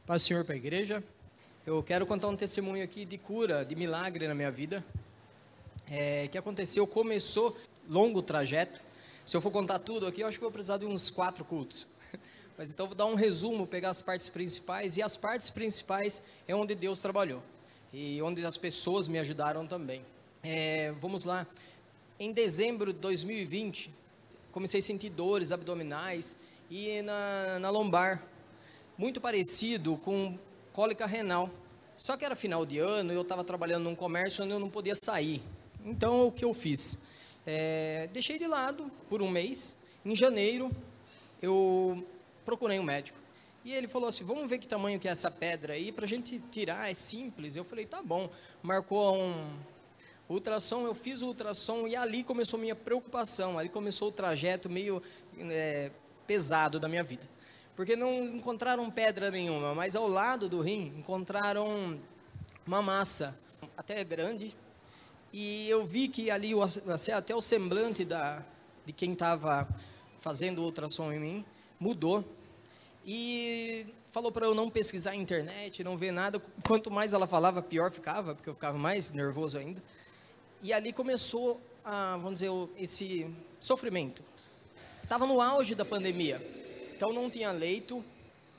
Paz do Senhor para a igreja. Eu quero contar um testemunho aqui de cura, de milagre na minha vida. Que aconteceu, começou longo trajeto. Se eu for contar tudo aqui, eu acho que vou precisar de uns 4 cultos. Mas então eu vou dar um resumo, pegar as partes principais. E as partes principais é onde Deus trabalhou. E onde as pessoas me ajudaram também. Vamos lá. Em dezembro de 2020, comecei a sentir dores abdominais e na lombar. Muito parecido com cólica renal. Só que era final de ano, eu estava trabalhando num comércio onde eu não podia sair. Então, o que eu fiz? Deixei de lado por um mês. Em janeiro, eu procurei um médico. E ele falou assim, vamos ver que tamanho que é essa pedra aí, para a gente tirar, é simples. Eu falei, tá bom. Marcou um ultrassom, eu fiz o ultrassom e ali começou minha preocupação. Ali começou o trajeto meio pesado da minha vida. Porque não encontraram pedra nenhuma, mas ao lado do rim encontraram uma massa até grande. E eu vi que ali até o semblante de quem estava fazendo o ultrassom em mim mudou. E falou para eu não pesquisar na internet, não ver nada. Quanto mais ela falava, pior ficava, porque eu ficava mais nervoso ainda. E ali começou, vamos dizer, esse sofrimento. Estava no auge da pandemia. Então não tinha leito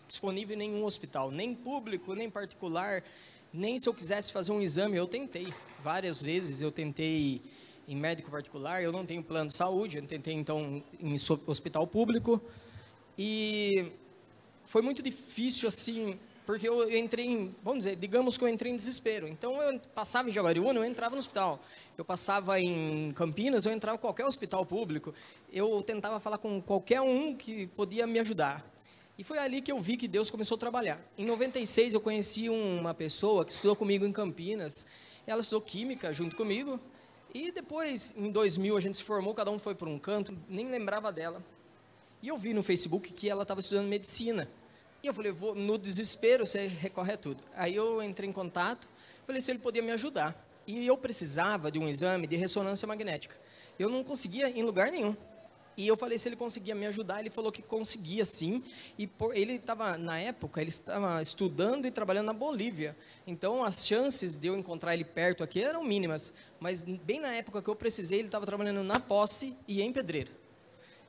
disponível em nenhum hospital, nem público, nem particular, nem se eu quisesse fazer um exame. Eu tentei, várias vezes eu tentei em médico particular, eu não tenho plano de saúde, eu tentei então em hospital público. E foi muito difícil assim, porque eu entrei vamos dizer, digamos que eu entrei em desespero. Então eu passava em Jaguariúna, eu entrava no hospital. Eu passava em Campinas, eu entrava em qualquer hospital público. Eu tentava falar com qualquer um que podia me ajudar. E foi ali que eu vi que Deus começou a trabalhar. Em 96 eu conheci uma pessoa que estudou comigo em Campinas. Ela estudou química junto comigo. E depois, em 2000, a gente se formou, cada um foi por um canto, nem lembrava dela. E eu vi no Facebook que ela estava estudando medicina. E eu falei, no desespero, você recorre a tudo. Aí eu entrei em contato, falei se ele podia me ajudar. E eu precisava de um exame de ressonância magnética. Eu não conseguia em lugar nenhum. E eu falei se ele conseguia me ajudar, ele falou que conseguia sim. E ele estava, na época, ele estava estudando e trabalhando na Bolívia. Então as chances de eu encontrar ele perto aqui eram mínimas. Mas bem na época que eu precisei, ele estava trabalhando na Posse e em Pedreira.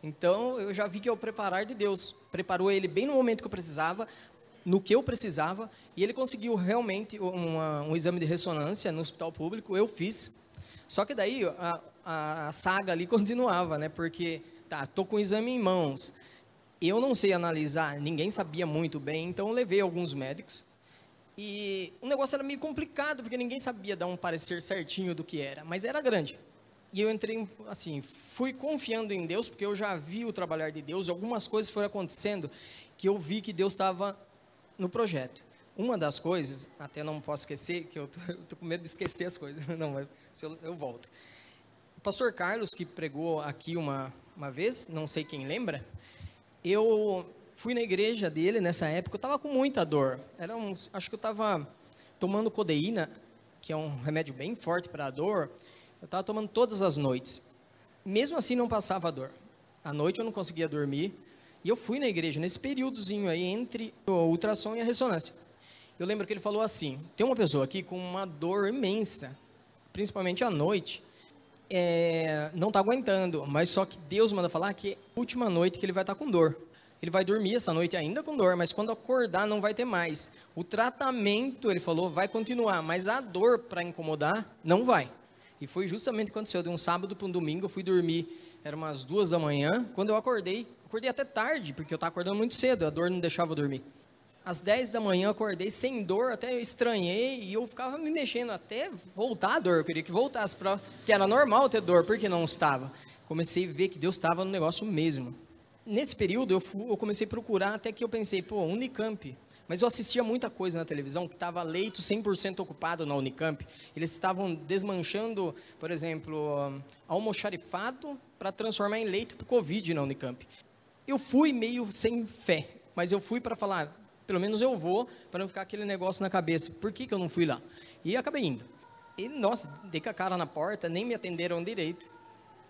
Então eu já vi que é o preparar de Deus. Preparou ele bem no momento que eu precisava, no que eu precisava, e ele conseguiu realmente um exame de ressonância no hospital público. Eu fiz, só que daí a saga ali continuava, né? Porque, tô com o exame em mãos, eu não sei analisar, ninguém sabia muito bem, então eu levei alguns médicos, e o negócio era meio complicado, porque ninguém sabia dar um parecer certinho do que era, mas era grande. E eu entrei assim, fui confiando em Deus, porque eu já vi o trabalhar de Deus, algumas coisas foram acontecendo, que eu vi que Deus estava no projeto. Uma das coisas, até não posso esquecer, que eu tô com medo de esquecer as coisas, não, mas eu volto. O pastor Carlos, que pregou aqui uma vez, não sei quem lembra, eu fui na igreja dele nessa época, eu estava com muita dor, acho que eu estava tomando codeína, que é um remédio bem forte para a dor, eu estava tomando todas as noites, mesmo assim não passava a dor, à noite eu não conseguia dormir. E eu fui na igreja, nesse períodozinho aí, entre o ultrassom e a ressonância. Eu lembro que ele falou assim, tem uma pessoa aqui com uma dor imensa, principalmente à noite, não está aguentando, mas só que Deus manda falar que é a última noite que ele vai estar com dor. Ele vai dormir essa noite ainda com dor, mas quando acordar não vai ter mais. O tratamento, ele falou, vai continuar, mas a dor para incomodar não vai. E foi justamente o que aconteceu, de um sábado para um domingo, eu fui dormir, era umas 2 da manhã, quando eu acordei até tarde, porque eu estava acordando muito cedo, a dor não deixava eu dormir. Às 10 da manhã eu acordei sem dor, até eu estranhei, e eu ficava me mexendo até voltar a dor, eu queria que voltasse, porque era normal ter dor, porque não estava. Comecei a ver que Deus estava no negócio mesmo. Nesse período eu comecei a procurar, até que eu pensei, Unicamp. Mas eu assistia muita coisa na televisão, que estava leito 100% ocupado na Unicamp. Eles estavam desmanchando, por exemplo, almoxarifado para transformar em leito para o Covid na Unicamp. Eu fui meio sem fé, mas eu fui para falar, pelo menos eu vou, para não ficar aquele negócio na cabeça. Por que eu não fui lá? E acabei indo. E, nossa, dei com a cara na porta, nem me atenderam direito.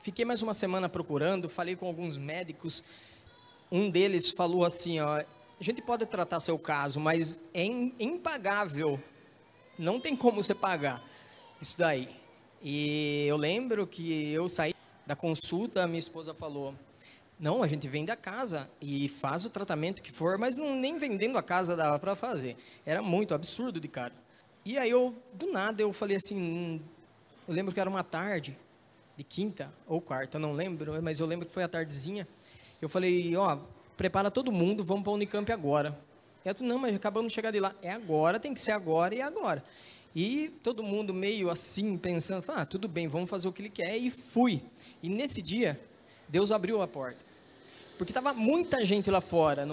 Fiquei mais uma semana procurando, falei com alguns médicos. Um deles falou assim, a gente pode tratar seu caso, mas é impagável. Não tem como você pagar isso daí. E eu lembro que eu saí da consulta, minha esposa falou, não, a gente vende a casa e faz o tratamento que for, mas não, nem vendendo a casa dava para fazer. Era muito absurdo de caro. E aí do nada, eu falei assim, eu lembro que era uma tarde, de quinta ou quarta, eu não lembro, mas eu lembro que foi a tardezinha. Eu falei, ó, prepara todo mundo, vamos para a Unicamp agora. Eu falei, não, mas acabamos de chegar de lá. É agora, tem que ser agora e agora. E todo mundo meio assim, pensando, tudo bem, vamos fazer o que ele quer. E fui. E nesse dia, Deus abriu a porta. Porque estava muita gente lá fora,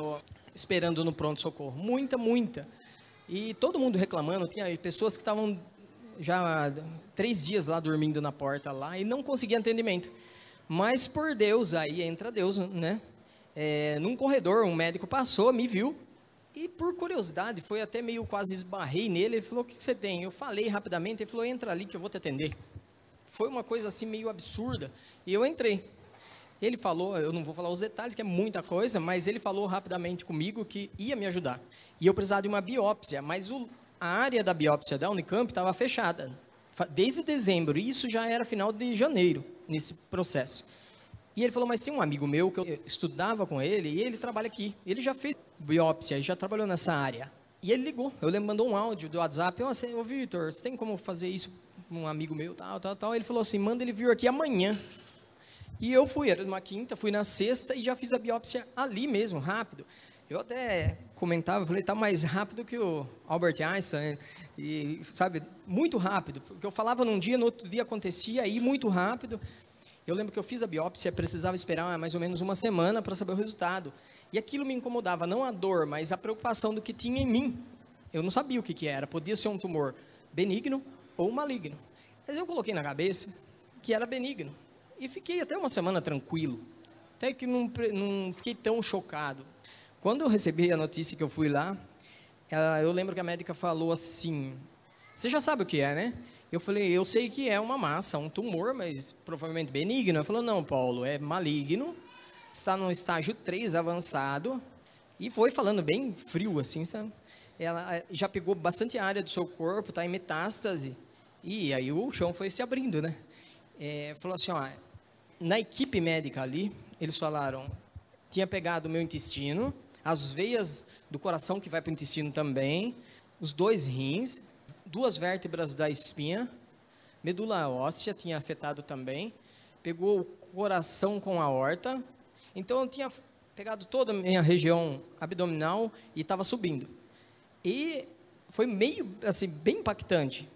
esperando no pronto-socorro. Muita. E todo mundo reclamando. Tinha pessoas que estavam já 3 dias lá dormindo na porta lá e não conseguiam atendimento. Mas por Deus, aí entra Deus, né? Num corredor, um médico passou, me viu. E por curiosidade, foi até meio quase esbarrei nele. Ele falou, o que você tem? Eu falei rapidamente, ele falou, entra ali que eu vou te atender. Foi uma coisa assim meio absurda. E eu entrei. Ele falou, eu não vou falar os detalhes, que é muita coisa, mas ele falou rapidamente comigo que ia me ajudar. E eu precisava de uma biópsia, mas a área da biópsia da Unicamp estava fechada. Desde dezembro, e isso já era final de janeiro, nesse processo. E ele falou, mas tem um amigo meu que eu estudava com ele, e ele trabalha aqui. Ele já fez biópsia, já trabalhou nessa área. E ele ligou, eu lembro, mandou um áudio do WhatsApp, ô Vitor, você tem como fazer isso com um amigo meu, tal. Ele falou assim, manda ele vir aqui amanhã. E eu fui, era numa quinta, fui na sexta e já fiz a biópsia ali mesmo, rápido. Eu até comentava, falei, tá mais rápido que o Albert Einstein, e sabe, muito rápido. Porque eu falava num dia, no outro dia acontecia, aí muito rápido. Eu lembro que eu fiz a biópsia, precisava esperar mais ou menos uma semana para saber o resultado. E aquilo me incomodava, não a dor, mas a preocupação do que tinha em mim. Eu não sabia o que era, podia ser um tumor benigno ou maligno. Mas eu coloquei na cabeça que era benigno. E fiquei até uma semana tranquilo, até que não fiquei tão chocado. Quando eu recebi a notícia que eu fui lá, eu lembro que a médica falou assim, você já sabe o que é, né? Eu falei, eu sei que é uma massa, um tumor, mas provavelmente benigno. Ela falou, não, Paulo, é maligno, está no estágio 3 avançado, e foi falando bem frio assim, sabe? Ela já pegou bastante área do seu corpo, está em metástase, e aí o chão foi se abrindo, né? Falou assim, ó, na equipe médica ali, eles falaram, tinha pegado o meu intestino, as veias do coração que vai para o intestino também, os 2 rins, 2 vértebras da espinha, medula óssea tinha afetado também, pegou o coração com a aorta, então eu tinha pegado toda a minha região abdominal e estava subindo. E foi meio, assim, bem impactante.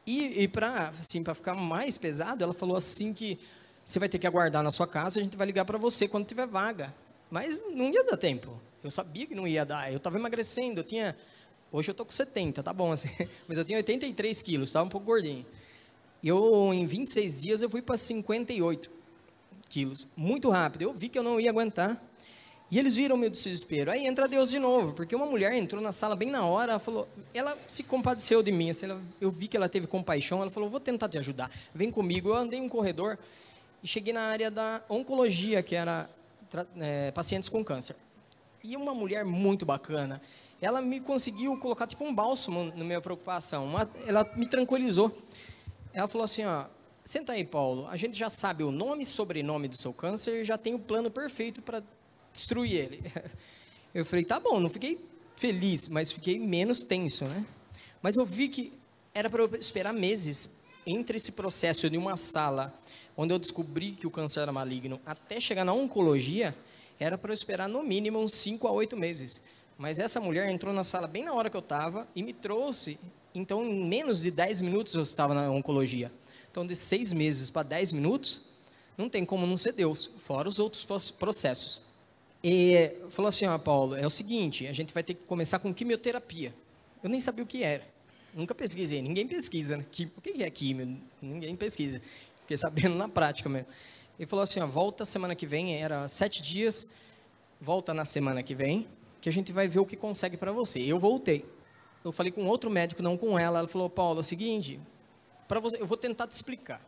E para ficar mais pesado, ela falou assim que você vai ter que aguardar na sua casa, a gente vai ligar para você quando tiver vaga. Mas não ia dar tempo. Eu sabia que não ia dar. Eu estava emagrecendo, hoje eu estou com 70, tá bom assim, mas eu tinha 83 quilos, estava um pouco gordinho. E em 26 dias eu fui para 58 quilos, muito rápido. Eu vi que eu não ia aguentar. E eles viram o meu desespero. Aí entra Deus de novo, porque uma mulher entrou na sala bem na hora, ela se compadeceu de mim, assim, eu vi que ela teve compaixão, ela falou, vou tentar te ajudar, vem comigo. Eu andei um corredor e cheguei na área da oncologia, que era pacientes com câncer. E uma mulher muito bacana, ela me conseguiu colocar tipo um bálsamo na minha preocupação, ela me tranquilizou. Ela falou assim, ó, senta aí, Paulo, a gente já sabe o nome e sobrenome do seu câncer e já tem o plano perfeito para destruir ele. Eu falei, tá bom, não fiquei feliz, mas fiquei menos tenso, né? Mas eu vi que era para eu esperar meses entre esse processo de uma sala onde eu descobri que o câncer era maligno até chegar na oncologia, era para eu esperar no mínimo uns 5 a 8 meses. Mas essa mulher entrou na sala bem na hora que eu estava e me trouxe, então em menos de 10 minutos eu estava na oncologia. Então de 6 meses para 10 minutos, não tem como não ser Deus, fora os outros processos. E falou assim, ó, Paulo, é o seguinte, a gente vai ter que começar com quimioterapia. Eu nem sabia o que era, nunca pesquisei, ninguém pesquisa, né? O que é quimio? Ninguém pesquisa, fiquei sabendo na prática mesmo. Ele falou assim, ó, volta semana que vem, era 7 dias, volta na semana que vem, que a gente vai ver o que consegue para você. Eu voltei, eu falei com outro médico, não com ela falou, Paulo, é o seguinte, para você, eu vou tentar te explicar,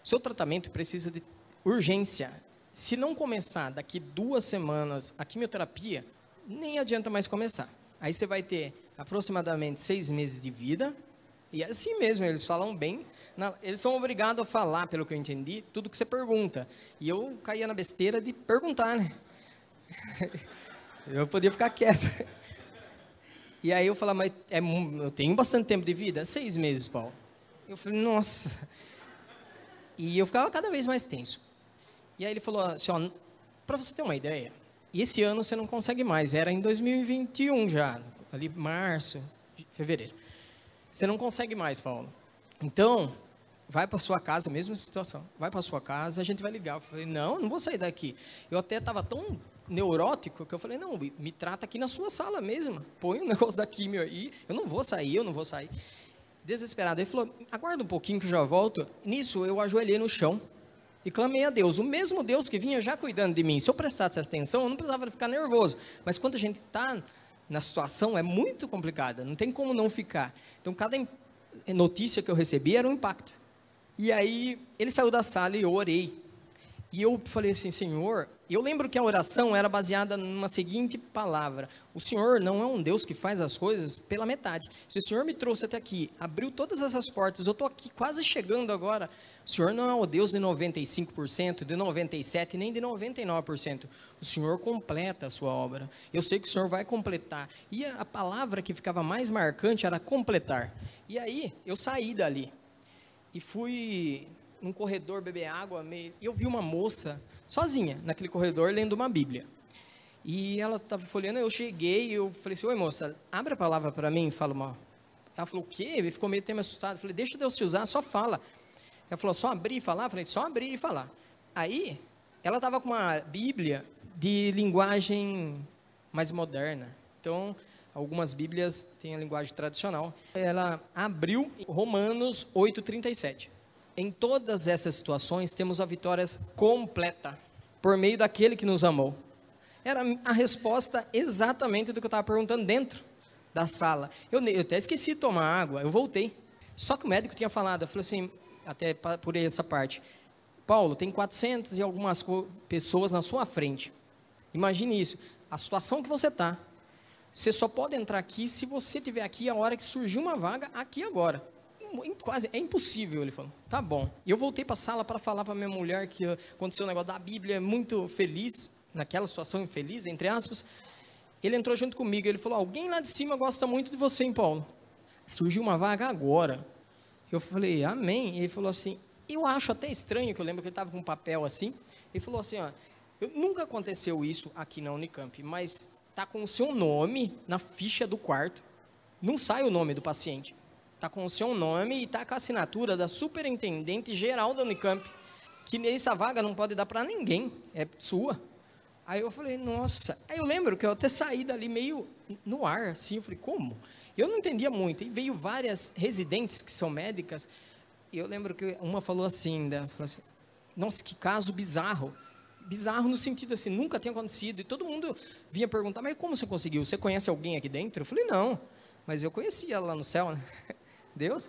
seu tratamento precisa de urgência. Se não começar daqui 2 semanas a quimioterapia, nem adianta mais começar. Aí você vai ter aproximadamente 6 meses de vida, e é assim mesmo, eles falam bem, eles são obrigados a falar, pelo que eu entendi, tudo que você pergunta. E eu caía na besteira de perguntar, né? Eu podia ficar quieto. E aí eu falava, mas eu tenho bastante tempo de vida? 6 meses, Paulo. Eu falei, nossa. E eu ficava cada vez mais tenso. E aí ele falou assim, ó, para você ter uma ideia, e esse ano você não consegue mais, era em 2021 já, ali março, fevereiro. Você não consegue mais, Paulo. Então, vai para sua casa, mesma situação, vai para sua casa, a gente vai ligar. Eu falei, não vou sair daqui. Eu até estava tão neurótico que eu falei, não, me trata aqui na sua sala mesmo, põe um negócio da químio aí, eu não vou sair. Desesperado, ele falou, aguarda um pouquinho que eu já volto. Nisso, eu ajoelhei no chão e clamei a Deus, o mesmo Deus que vinha já cuidando de mim. Se eu prestasse atenção, eu não precisava ficar nervoso, mas quando a gente está na situação, é muito complicada, não tem como não ficar. Então, cada notícia que eu recebi era um impacto. E aí, ele saiu da sala e eu orei. E eu falei assim, Senhor, eu lembro que a oração era baseada numa seguinte palavra, o Senhor não é um Deus que faz as coisas pela metade. Se o Senhor me trouxe até aqui, abriu todas essas portas, eu estou aqui quase chegando agora, o Senhor não é o Deus de 95%, de 97%, nem de 99%. O Senhor completa a sua obra. Eu sei que o Senhor vai completar. E a palavra que ficava mais marcante era completar. E aí, eu saí dali e fui num corredor beber água, e eu vi uma moça sozinha naquele corredor lendo uma Bíblia. E ela estava folheando, eu cheguei e eu falei assim, oi moça, abre a palavra para mim, fala uma. Ela falou, o quê? Ele ficou meio até assustado. Eu falei, deixa Deus te usar, só fala. Ela falou, só abrir e falar? Eu falei, só abrir e falar. Aí, ela estava com uma Bíblia de linguagem mais moderna. Então, algumas Bíblias têm a linguagem tradicional. Ela abriu Romanos 8:37. Em todas essas situações, temos a vitória completa, por meio daquele que nos amou. Era a resposta exatamente do que eu estava perguntando dentro da sala. Eu até esqueci de tomar água, eu voltei. Só que o médico tinha falado, eu falei assim, até por essa parte, Paulo, tem 400 e algumas pessoas na sua frente. Imagine isso, a situação que você está. Você só pode entrar aqui se você estiver aqui a hora que surgiu uma vaga, aqui agora. Quase, é impossível, ele falou, tá bom. E eu voltei para a sala para falar para minha mulher que aconteceu um negócio da Bíblia, muito feliz, naquela situação infeliz, entre aspas. Ele entrou junto comigo, ele falou, alguém lá de cima gosta muito de você, hein, Paulo? Surgiu uma vaga agora. Eu falei, amém. E ele falou assim, eu acho até estranho, que eu lembro que ele estava com um papel assim. Ele falou assim, ó, nunca aconteceu isso aqui na Unicamp, mas está com o seu nome na ficha do quarto, não sai o nome do paciente. Está com o seu nome e está com a assinatura da superintendente geral da Unicamp, que essa vaga não pode dar para ninguém, é sua. Aí eu falei, nossa. Aí eu lembro que eu até saí dali meio no ar, assim, eu falei, como? Eu não entendia muito, e veio várias residentes que são médicas, e eu lembro que uma falou assim, nossa, que caso bizarro. Bizarro no sentido assim, nunca tinha acontecido, e todo mundo vinha perguntar, mas como você conseguiu? Você conhece alguém aqui dentro? Eu falei, não, mas eu conhecia lá no céu, né? Deus,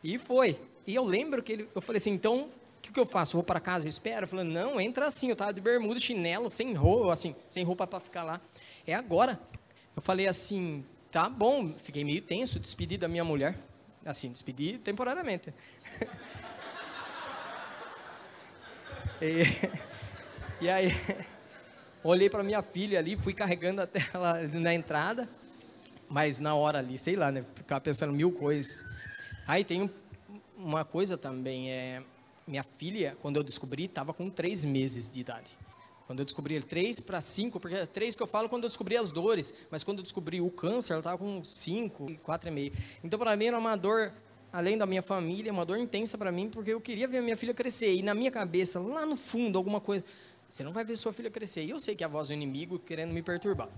e foi, e eu lembro que eu falei assim, então, o que eu faço? Eu vou para casa e espero? Eu falei, não, entra assim, eu estava de bermuda, chinelo, sem roupa para ficar lá, é agora. Eu falei assim, tá bom, fiquei meio tenso, despedi da minha mulher, assim, despedi temporariamente. E aí, olhei para minha filha ali, fui carregando até ela na entrada, mas na hora ali, sei lá, né, ficava pensando mil coisas. Aí tem uma coisa também, minha filha, quando eu descobri, estava com 3 meses de idade. Quando eu descobri 3 para 5, porque é 3 que eu falo quando eu descobri as dores, mas quando eu descobri o câncer, ela estava com 5, 4,5. Então, para mim, era uma dor, além da minha família, uma dor intensa para mim, porque eu queria ver a minha filha crescer. E na minha cabeça, lá no fundo, alguma coisa, você não vai ver sua filha crescer. E eu sei que é a voz do inimigo querendo me perturbar.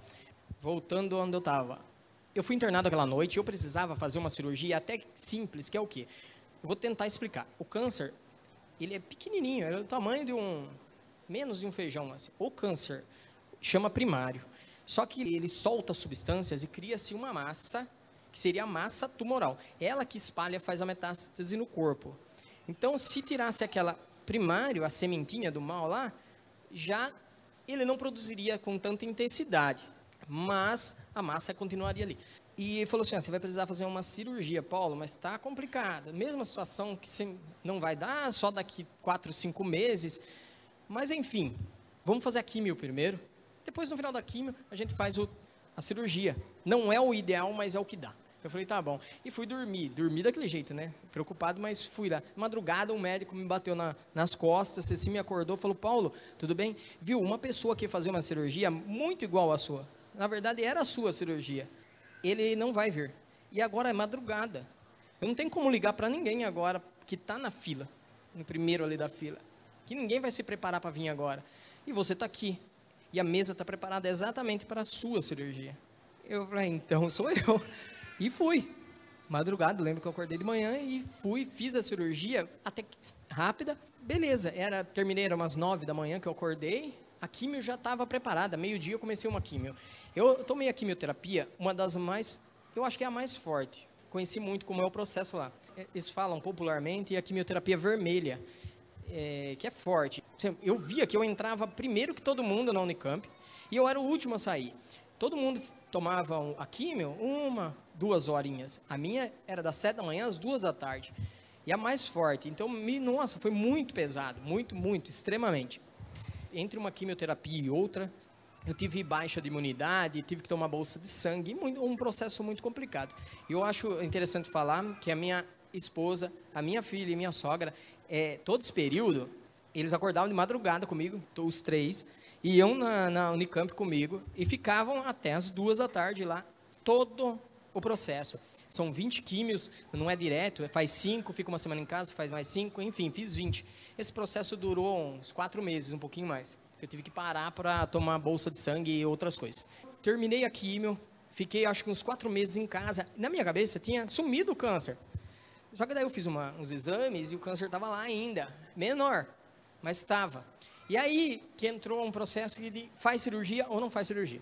Voltando onde eu estava. Eu fui internado aquela noite, eu precisava fazer uma cirurgia até simples, que é o quê? Eu vou tentar explicar. O câncer, ele é pequenininho, é do tamanho de menos de um feijão. Assim. O câncer chama primário. Só que ele solta substâncias e cria-se uma massa, que seria a massa tumoral. Ela que espalha, faz a metástase no corpo. Então, se tirasse aquela primário, a sementinha do mal lá, já ele não produziria com tanta intensidade, mas a massa continuaria ali. E ele falou assim, você vai precisar fazer uma cirurgia, Paulo, mas está complicado. Mesma situação que você não vai dar só daqui 4, 5 meses. Mas enfim, vamos fazer a químio primeiro. Depois, no final da químio, a gente faz a cirurgia. Não é o ideal, mas é o que dá. Eu falei, tá bom. E fui dormir daquele jeito, né? Preocupado, mas fui lá. Madrugada, um médico me bateu nas costas, assim, me acordou, falou, Paulo, tudo bem? Viu, uma pessoa que ia fazer uma cirurgia muito igual à sua. Na verdade, era a sua cirurgia. Ele não vai vir. E agora é madrugada. Eu não tenho como ligar para ninguém agora que está na fila, no primeiro ali da fila. Que ninguém vai se preparar para vir agora. E você está aqui. E a mesa está preparada exatamente para a sua cirurgia. Eu falei, então sou eu. E fui. Madrugada, lembro que eu acordei de manhã e fui, fiz a cirurgia, até rápida. Beleza, terminei, era umas 9 da manhã que eu acordei. A químio já estava preparada, meio-dia eu comecei uma químio. Eu tomei a quimioterapia, uma das mais, eu acho que é a mais forte. Conheci muito como é o processo lá. Eles falam popularmente a quimioterapia vermelha, que é forte. Eu via que eu entrava primeiro que todo mundo na Unicamp e eu era o último a sair. Todo mundo tomava a químio 1, 2 horinhas. A minha era das 7 da manhã às 2 da tarde. E a mais forte. Então, nossa, foi muito pesado, muito, muito, extremamente. Entre uma quimioterapia e outra, eu tive baixa de imunidade, tive que tomar bolsa de sangue, um processo muito complicado. E eu acho interessante falar que a minha esposa, a minha filha e minha sogra, todo esse período, eles acordavam de madrugada comigo, os 3, iam na Unicamp comigo e ficavam até as 2 da tarde lá, todo o processo. São 20 químios, não é direto, faz 5, fica uma semana em casa, faz mais 5, enfim, fiz 20. Esse processo durou uns 4 meses, um pouquinho mais. Eu tive que parar para tomar bolsa de sangue e outras coisas. Terminei a químio, fiquei acho que uns 4 meses em casa. Na minha cabeça tinha sumido o câncer. Só que daí eu fiz uns exames e o câncer estava lá ainda, menor, mas estava. E aí que entrou um processo de faz cirurgia ou não faz cirurgia.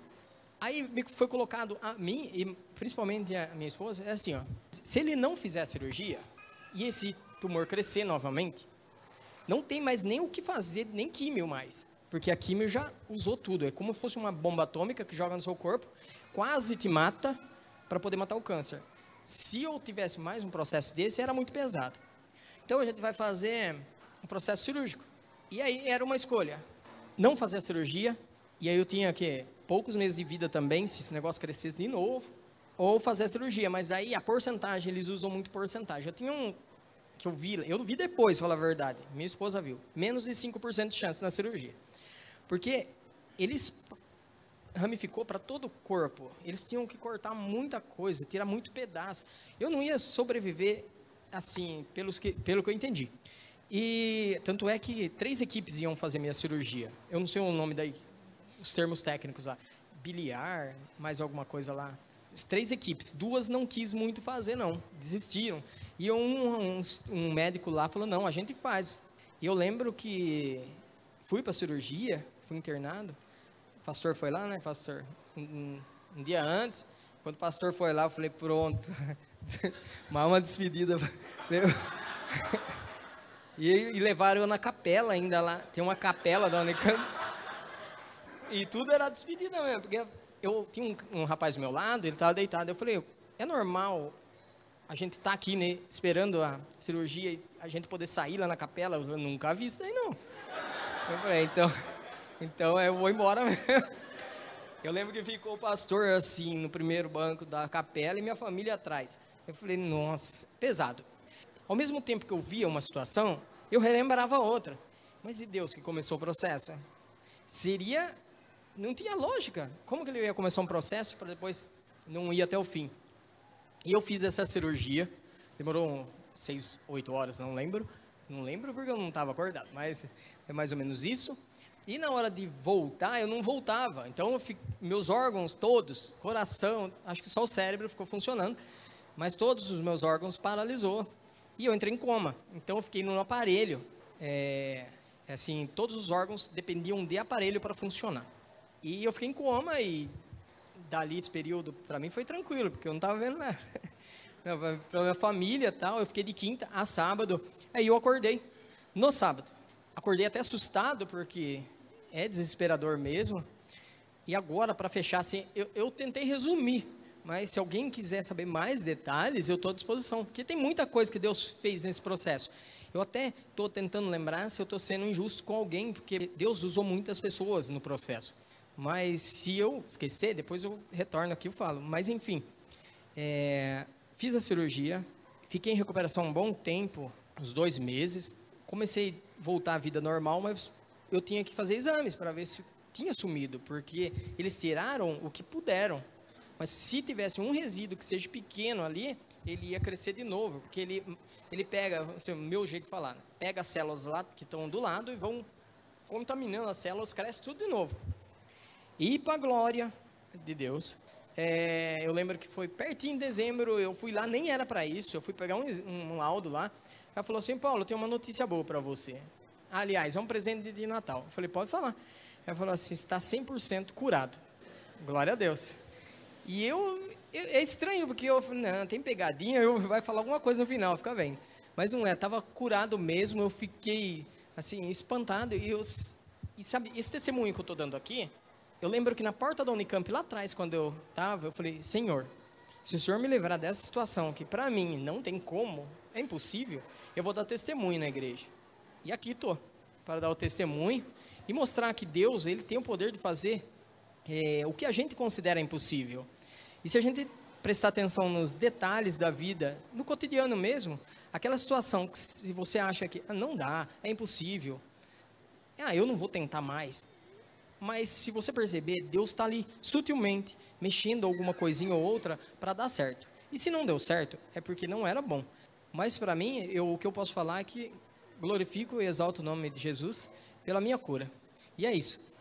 Aí me foi colocado a mim, e principalmente a minha esposa, é assim, ó, se ele não fizer a cirurgia e esse tumor crescer novamente, não tem mais nem o que fazer, nem químio mais. Porque a químio já usou tudo. É como se fosse uma bomba atômica que joga no seu corpo, quase te mata para poder matar o câncer. Se eu tivesse mais um processo desse, era muito pesado. Então a gente vai fazer um processo cirúrgico. E aí era uma escolha. Não fazer a cirurgia, e aí eu tinha poucos meses de vida também, se esse negócio crescesse de novo, ou fazer a cirurgia. Mas aí a porcentagem, eles usam muito porcentagem. Eu tinha que eu vi depois, pra falar a verdade. Minha esposa viu. Menos de 5% de chance na cirurgia. Porque eles ramificou para todo o corpo. Eles tinham que cortar muita coisa, tirar muito pedaço. Eu não ia sobreviver assim, pelo que eu entendi. E tanto é que 3 equipes iam fazer minha cirurgia. Eu não sei o nome daí, os termos técnicos lá. Biliar, mais alguma coisa lá. 3 equipes. 2 não quis muito fazer, não. Desistiram. E um médico lá falou, não, a gente faz. E eu lembro que fui para a cirurgia, fui internado, o pastor foi lá, né, pastor? Um dia antes, quando o pastor foi lá, eu falei, pronto, uma despedida. E levaram eu na capela ainda lá, tem uma capela da Unicamp, e tudo era despedida mesmo, porque eu tinha um rapaz do meu lado, ele estava deitado, eu falei, é normal a gente estar aqui, né, esperando a cirurgia, e a gente poder sair lá na capela? Eu nunca vi isso aí, não. Eu falei, então eu vou embora mesmo. Eu lembro que ficou o pastor assim, no primeiro banco da capela e minha família atrás. Eu falei, nossa, pesado. Ao mesmo tempo que eu via uma situação, eu relembrava outra. Mas e Deus que começou o processo? Não tinha lógica. Como que ele ia começar um processo para depois não ir até o fim? E eu fiz essa cirurgia, demorou 6, 8 horas, não lembro. Não lembro porque eu não estava acordado, mas é mais ou menos isso. E na hora de voltar, eu não voltava. Então, meus órgãos todos, coração, acho que só o cérebro ficou funcionando, mas todos os meus órgãos paralisou. E eu entrei em coma. Então, eu fiquei no aparelho. Assim, todos os órgãos dependiam de aparelho para funcionar. E eu fiquei em coma e dali esse período, para mim, foi tranquilo, porque eu não estava vendo nada. Para minha família e tal, eu fiquei de quinta a sábado. Aí eu acordei no sábado. Acordei até assustado, porque é desesperador mesmo. E agora, para fechar, assim, eu tentei resumir, mas se alguém quiser saber mais detalhes, eu estou à disposição, porque tem muita coisa que Deus fez nesse processo. Eu até estou tentando lembrar se eu estou sendo injusto com alguém, porque Deus usou muitas pessoas no processo. Mas se eu esquecer, depois eu retorno aqui e falo. Mas enfim, fiz a cirurgia, fiquei em recuperação um bom tempo, uns 2 meses. Comecei a voltar à vida normal, mas eu tinha que fazer exames para ver se tinha sumido, porque eles tiraram o que puderam. Mas se tivesse um resíduo que seja pequeno ali, ele ia crescer de novo, porque ele pega, assim, o meu jeito de falar, pega as células lá que estão do lado e vão contaminando as células, cresce tudo de novo. E para a glória de Deus, eu lembro que foi pertinho de dezembro, eu fui lá, nem era para isso, eu fui pegar um laudo lá. Ela falou assim: Paulo, eu tenho uma notícia boa para você. Aliás, é um presente de Natal. Eu falei: pode falar. Ela falou assim: está 100% curado. Glória a Deus. E é estranho, porque eu falei: não, tem pegadinha, vai falar alguma coisa no final, fica vendo. Mas não é, estava curado mesmo, eu fiquei assim, espantado. E sabe, esse testemunho que eu estou dando aqui, eu lembro que na porta da Unicamp, lá atrás, quando eu estava, eu falei: Senhor, se o Senhor me livrar dessa situação, que para mim não tem como, é impossível, eu vou dar testemunho na igreja. E aqui estou, para dar o testemunho e mostrar que Deus, Ele tem o poder de fazer o que a gente considera impossível. E se a gente prestar atenção nos detalhes da vida, no cotidiano mesmo, aquela situação que se você acha que não dá, é impossível, eu não vou tentar mais. Mas se você perceber, Deus está ali sutilmente mexendo alguma coisinha ou outra para dar certo. E se não deu certo, é porque não era bom. Mas para mim, o que eu posso falar é que glorifico e exalto o nome de Jesus pela minha cura. E é isso.